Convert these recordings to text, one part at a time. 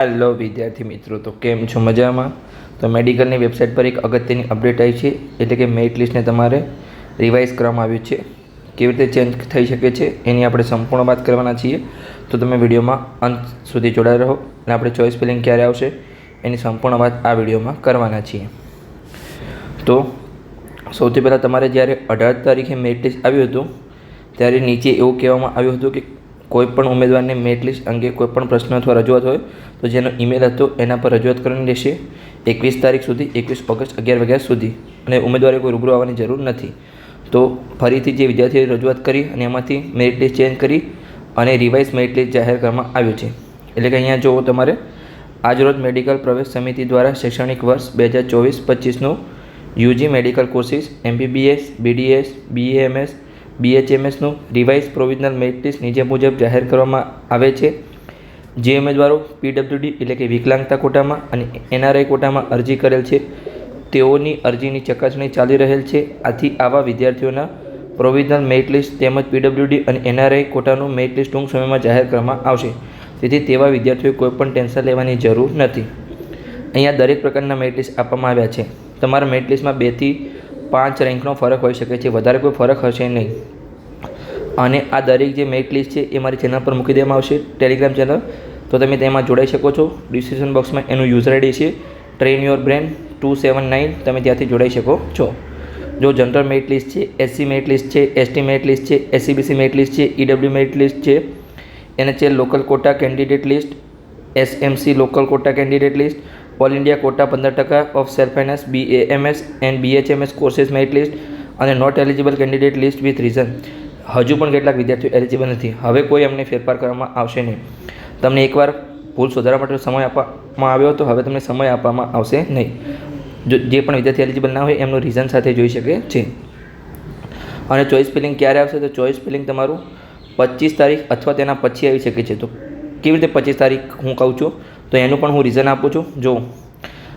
Hello વિદ્યાર્થી મિત્રો, તો કેમ છો? મજામાં? તો મેડિકલની વેબસાઇટ પર એક અગત્યની અપડેટ આવી છે, એટલે કે મેરિટ લિસ્ટને તમારે રિવાઇઝ કરવામાં આવ્યું છે. કેવી રીતે ચેન્જ થઈ શકે છે એની આપણે સંપૂર્ણ વાત કરવાના છીએ. તો તમે વિડીયોમાં અંત સુધી જોડાઈ રહો અને આપણે ચોઇસ ફિલિંગ ક્યારે આવશે એની સંપૂર્ણ વાત આ વિડીયોમાં કરવાના છીએ. તો સૌથી પહેલાં તમારે જ્યારે 18 તારીખે મેરિટ લિસ્ટ આવ્યું હતું ત્યારે નીચે એવું કહેવામાં આવ્યું હતું કે કોઈપણ ઉમેદવારને મેરિટ લિસ્ટ અંગે કોઈપણ પ્રશ્ન અથવા રજૂઆત હોય તો જેનો ઈમેલ હતો એના પર રજૂઆત કરવાની રહેશે 21 તારીખ સુધી, 21 ઓગસ્ટ 11 વાગ્યા સુધી, અને ઉમેદવારે કોઈ રૂબરૂ આવવાની જરૂર નથી. તો ફરીથી જે વિદ્યાર્થીઓએ રજૂઆત કરી અને એમાંથી મેરિટ લિસ્ટ ચેન્જ કરી અને રિવાઇઝ મેરિટ લિસ્ટ જાહેર કરવામાં આવ્યું છે. એટલે કે અહીંયા જો તમારે આજરોજ મેડિકલ પ્રવેશ સમિતિ દ્વારા શૈક્ષણિક વર્ષ 2024-25નું UG medical courses MBBS, BDS, BAMS, BHMSનું રિવાઇઝ પ્રોવિઝનલ મેરિટ લિસ્ટ નીચે મુજબ જાહેર કરવામાં આવે છે. જે ઉમેદવારો PWD એટલે કે વિકલાંગતા કોટામાં અને NRI કોટામાં અરજી કરેલ છે તેઓની અરજીની ચકાસણી ચાલી રહેલ છે. આથી આવા વિદ્યાર્થીઓના પ્રોવિઝનલ મેરિટ લિસ્ટ તેમજ PWD અને NRI કોટાનું મેરિટ લિસ્ટ ટૂંક સમયમાં જાહેર કરવામાં આવશે. તેથી તેવા વિદ્યાર્થીઓએ કોઈપણ ટેન્શન લેવાની જરૂર નથી. અહીંયા દરેક પ્રકારના મેરિટ લિસ્ટ આપવામાં આવ્યા છે. તમારા મેરિટ લિસ્ટમાં 2 થી 5 રેન્કનો ફરક હોઈ શકે છે, વધારે કોઈ ફરક હશે નહીં. અને આ દરેક જે મેરિટ લિસ્ટ છે એ મારી ચેનલ પર મૂકી દેવામાં આવશે, ટેલિગ્રામ ચેનલ. તો તમે તેમાં જોડાઈ શકો છો. ડિસ્ક્રિપ્શન બોક્સમાં એનું યુઝર આઈડી છે ટ્રેન યોર બ્રેન 279, તમે ત્યાંથી જોડાઈ શકો છો. જો જનરલ મેરિટ લિસ્ટ છે, SC મેરિટ લિસ્ટ છે, ST મેરિટ લિસ્ટ છે, SCBC મેરિટ લિસ્ટ છે, EW મેરિટ લિસ્ટ છે, NHL local quota candidate list, SMC local quota candidate list, all India quota 15% of self finance BAMS and BHMS courses merit list અને not eligible candidate list with reason. હજુ પણ કેટલાક વિદ્યાર્થીઓ eligible નથી. હવે કોઈ એમને ફેરફાર કરવામાં આવશે નહીં. તમને એકવાર ભૂલ સુધારવા માટે સમય આપવામાં આવ્યો હતો, હવે તમને સમય આપવામાં આવશે નહીં. જે પણ વિદ્યાર્થી એલિજિબલ ના હોય એમનું રીઝન સાથે જોઈ શકે છે. અને ચોઇસ ફિલિંગ ક્યારે આવશે? તો ચોઇસ ફિલિંગ તમારું 25 તારીખ અથવા તેના પછી આવી શકે છે. તો કેવી રીતે 25 તારીખ હું કહું છું તો એનું પણ હું રીઝન આપું છું. જો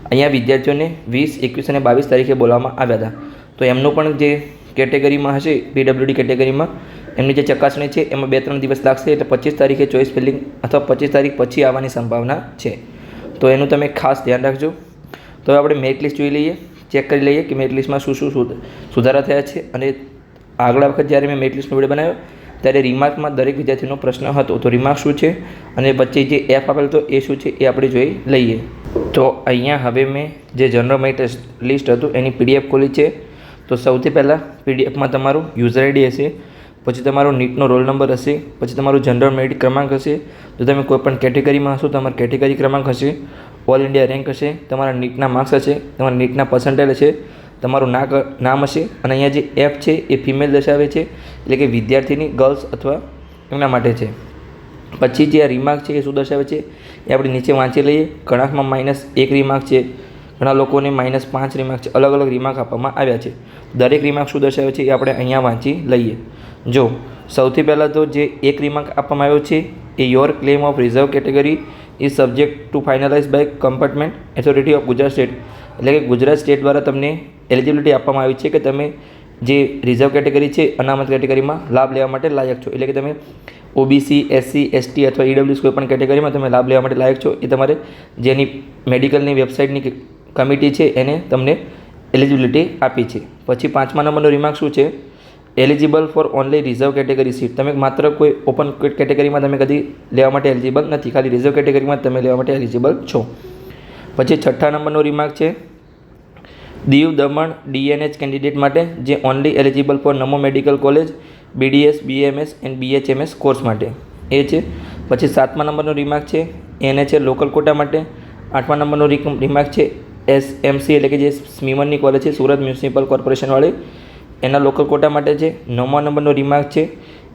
અહીંયા વિદ્યાર્થીઓને 20, 21 અને 22 તારીખે બોલાવવામાં આવ્યા હતા, તો એમનું પણ જે કેટેગરીમાં હશે PWD કેટેગરીમાં એમની જે ચકાસણી છે એમાં 2-3 દિવસ લાગશે. એટલે 25 તારીખે ચોઇસ ફિલિંગ અથવા 25 તારીખ પછી આવવાની સંભાવના છે. તો એનું તમે ખાસ ધ્યાન રાખજો. તો હવે આપણે મેરિટ લિસ્ટ જોઈ લઈએ, ચેક કરી લઈએ કે મેરિટ લિસ્ટમાં શું શું સુધારા થયા છે. અને આગલા વખત જ્યારે મેં મેરિટ લિસ્ટનો વિડીયો બનાવ્યો ત્યારે રિમાર્કમાં દરેક વિદ્યાર્થીનો પ્રશ્ન હતો, તો રિમાર્ક શું છે અને વચ્ચે જે F આપેલ હતો એ શું છે એ આપણે જોઈ લઈએ. તો અહીંયા હવે મેં જે જનરલ મેરિટ લિસ્ટ હતું એની PDF ખોલી છે. તો સૌથી પહેલાં PDFમાં તમારું યુઝર આઈડી હશે, પછી તમારો નીટનો રોલ નંબર હશે, પછી તમારું જનરલ મેરિટ ક્રમાંક હશે. જો તમે કોઈપણ કેટેગરીમાં હશો તો તમારો કેટેગરી ક્રમાંક હશે, ઓલ ઇન્ડિયા રેન્ક હશે, તમારા નીટના માર્ક્સ હશે, તમારા નીટના પર્સન્ટેજ હશે, તમારું નામ હશે. અને અહીંયા જે F છે એ ફિમેલ દર્શાવે છે, એટલે કે વિદ્યાર્થીની ગર્લ્સ અથવા એમના માટે છે. પછી જે આ રિમાર્ક છે એ શું દર્શાવે છે એ આપણે નીચે વાંચી લઈએ. ઘણામાં -1 રિમાર્ક છે, ઘણા લોકોને -5 રિમાર્ક છે. અલગ અલગ રિમાર્ક આપવામાં આવ્યા છે. દરેક રિમાર્ક શું દર્શાવે છે એ આપણે અહીંયા વાંચી લઈએ. જો સૌથી પહેલાં તો જે 1 રિમાર્ક આપવામાં આવ્યો છે એ your claim of reserve category is subject to finalize by compartment authority of Gujarat state. એટલે કે ગુજરાત સ્ટેટ દ્વારા તમને એલિજિબિલિટી આપવામાં આવી છે કે તમે જે રિઝર્વ કેટેગરી છે, અનામત કેટેગરીમાં લાભ લેવા માટે લાયક છો. એટલે કે તમે OBC, SC, ST અથવા EWS કોઈ પણ કેટેગરીમાં તમે લાભ લેવા માટે લાયક છો. એ તમારે જેની મેડિકલની વેબસાઇટની કમિટી છે એને તમને એલિજિબિલિટી આપી છે. પછી 5મા નંબરનો રિમાર્ક શું છે? Eligible four only reserve category seat. તમે માત્ર કોઈ ઓપન કેટેગરીમાં તમે કદી લેવા માટે એલિજિબલ નથી, ખાલી રિઝર્વ કેટેગરીમાં તમે લેવા માટે એલિજિબલ છો. પછી 6ઠા નંબરનો રિમાર્ક છે દીવ દમણ DNH કેન્ડિડેટ માટે જે only eligible four Namo medical college BDS, BAMS and BHMS course માટે એ છે. પછી 7મા નંબરનો રિમાર્ક છે NHL લોકલ કોટા માટે. 8મા નંબરનો રિમાર્ક છે SMC એટલે કે જે સ્મીમરની કોલેજ છે સુરત મ્યુનિસિપલ કોર્પોરેશનવાળી, એના લોકલ કોટા માટે છે. 9મા નંબરનો રિમાર્ક છે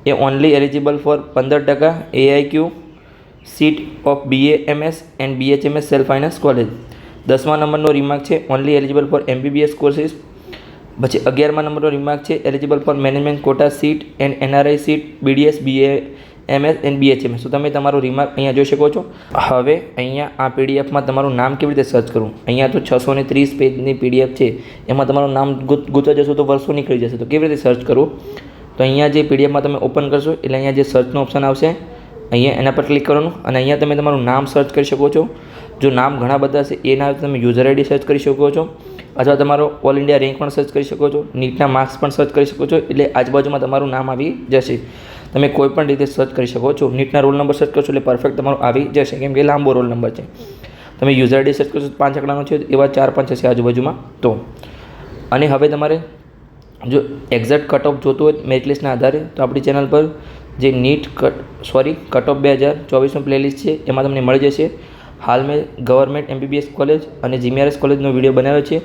એ only eligible for 15% AIQ seat of BAMS and BHMS self finance college. 10મા નંબરનો રિમાર્ક છે only eligible for MBBS courses. પછી 11મા નંબરનો રિમાર્ક છે eligible for management quota seat and NRI seat BDS, BAMS and BHMS. તો તમે તમારું રિમાર્ક અહીંયા જોઈ શકો છો. હવે અહીંયા આ PDFમાં તમારું નામ કેવી રીતે સર્ચ કરવું? અહીંયા તો 630 પેજની PDF છે, એમાં તમારું નામ ગૂંચવા જશો તો વર્ષો નીકળી જશે. તો કેવી રીતે સર્ચ કરવું? તો અહીંયા જે PDFમાં તમે ઓપન કરશો એટલે અહીંયા જે સર્ચનો ઓપ્શન આવશે અહીંયા એના પર ક્લિક કરવાનું અને અહીંયા તમે તમારું નામ સર્ચ કરી શકો છો. જો નામ ઘણા બધા છે એ નામ તમે યુઝર આઈડી સર્ચ કરી શકો છો અથવા તમારો ઓલ ઇન્ડિયા રેન્ક પણ સર્ચ કરી શકો છો, નીટના માર્ક્સ પણ સર્ચ કરી શકો છો. એટલે આજુબાજુમાં તમારું નામ આવી જશે. તમે કોઈ પણ રીતે સર્ચ કરી શકો છો. નીટના રોલ નંબર સર્ચ કરશો એટલે પરફેક્ટ તમારું આવી જશે, કેમ કે લાંબો રોલ નંબર છે. તમે યુઝર આઈડી સર્ચ કરશો 5 આંકડાનો છે, એવા 4-5 હશે આજુબાજુમાં. તો અને હવે તમારે જો એક્ઝેક્ટ કટ ઓફ જોતું હોય મેરિટ લિસ્ટના આધારે તો આપણી ચેનલ પર જે કટ ઓફ 2024નું પ્લેલિસ્ટ છે એમાં તમને મળી જશે. હાલ મેં ગવર્મેન્ટ MBBS કોલેજ અને GMRS કોલેજનો વિડીયો બનાવ્યો છે.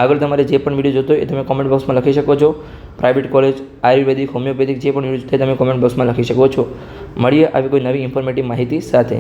આગળ તમારે જે પણ વિડીયો જોતો હોય એ તમે કોમેન્ટ બોક્સમાં લખી શકો છો. પ્રાઇવેટ કોલેજ, આયુર્વેદિક, હોમિયોપેથિક જે પણ વિડીયો છે તમે કોમેન્ટ બોક્સમાં લખી શકો છો. મળીએ આવી કોઈ નવી ઇન્ફોર્મેટિવ માહિતી સાથે.